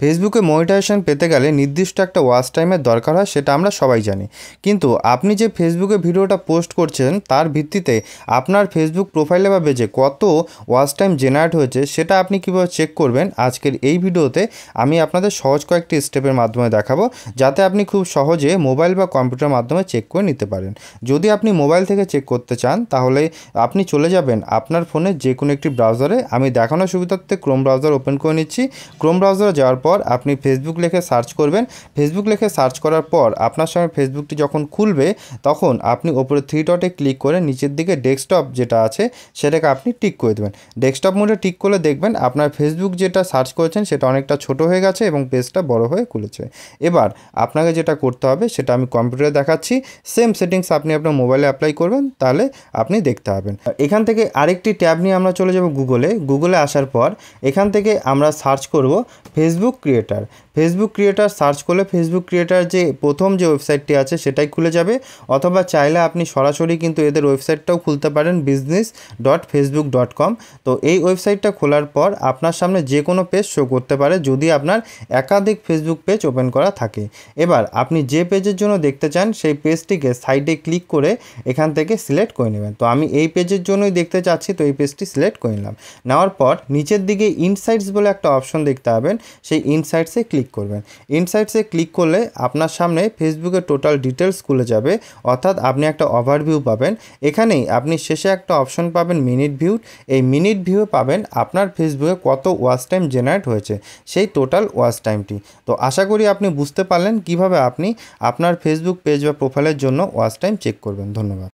ফেসবুকে মনিটাইজেশন পেতে গেলে নির্দিষ্ট একটা ওয়াচ টাইমের দরকার হয়, সেটা আমরা সবাই জানি। কিন্তু আপনি যে ফেসবুকে ভিডিওটা পোস্ট করছেন তার ভিত্তিতে আপনার ফেসবুক প্রোফাইলে বা পেজে কত ওয়াচ টাইম জেনারেট হয়েছে সেটা আপনি কীভাবে চেক করবেন, আজকের এই ভিডিওতে আমি আপনাদের সহজ কয়েকটি স্টেপের মাধ্যমে দেখাবো, যাতে আপনি খুব সহজে মোবাইল বা কম্পিউটার মাধ্যমে চেক করে নিতে পারেন। যদি আপনি মোবাইল থেকে চেক করতে চান তাহলে আপনি চলে যাবেন আপনার ফোনের যে কোনো একটি ব্রাউজারে। আমি দেখানোর সুবিধার্থে ক্রোম ব্রাউজার ওপেন করে নিচ্ছি। ক্রোম ব্রাউজারে যাওয়ার পর আপনি ফেসবুক লিখে সার্চ করবেন। ফেসবুক লিখে সার্চ করার পর আপনার সামনে ফেসবুকটি যখন খুলবে তখন আপনি ওপরে থ্রি ডটে ক্লিক করে নিচের দিকে ডেস্কটপ যেটা আছে সেটাকে আপনি টিক করে দেবেন। ডেস্কটপ মোডে টিক করলে দেখবেন আপনার ফেসবুক যেটা সার্চ করেছেন সেটা অনেকটা ছোট হয়ে গেছে এবং পেজটা বড় হয়ে খুলেছে। এবার আপনাকে যেটা করতে হবে সেটা আমি কম্পিউটারে দেখাচ্ছি। সেম সেটিংস আপনি আপনার মোবাইলে অ্যাপ্লাই করবেন, তাহলে আপনি দেখতে পাবেন। এখান থেকে আরেকটি ট্যাব নিয়ে আমরা চলে যাব গুগলে আসার পর এখান থেকে আমরা সার্চ করব Facebook creator. Facebook creator search করলে ফেসবুক ক্রিয়েটার যে প্রথম যে ওয়েবসাইটটি আছে সেটাই খুলে যাবে, অথবা চাইলে আপনি সরাসরি কিন্তু এদের ওয়েবসাইটটাও খুলতে পারেন, business.facebook.com। তো এই ওয়েবসাইটটা খোলার পর আপনার সামনে যে কোনো পেজ শো করতে পারে যদি আপনার একাধিক ফেসবুক পেজ ওপেন করা থাকে। এবার আপনি যে পেজের জন্য দেখতে চান সেই পেজটিকে সাইডে ক্লিক করে এখান থেকে সিলেক্ট করে নেবেন। তো আমি এই পেজের জন্যই দেখতে চাচ্ছি, তো এই পেজটি সিলেক্ট করে নিলাম। নেওয়ার পর নিচের দিকে ইনসাইটস বলে একটা অপশন দেখতে পাবেন, সেই ইনসাইটসে ক্লিক করবেন। ইনসাইটসে ক্লিক করলে আপনার সামনে ফেসবুকের টোটাল ডিটেলস খুলে যাবে, অর্থাৎ আপনি একটা ওভারভিউ পাবেন। এখানেই আপনি শেষে একটা অপশন পাবেন মিনিট ভিউ। এই মিনিট ভিউ পাবেন আপনার ফেসবুকে কত ওয়াচ টাইম জেনারেট হয়েছে, সেই টোটাল ওয়াচ টাইমটি। তো আশা করি আপনি বুঝতে পারলেন কিভাবে আপনি আপনার ফেসবুক পেজ বা প্রোফাইলের জন্য ওয়াচ টাইম চেক করবেন। ধন্যবাদ।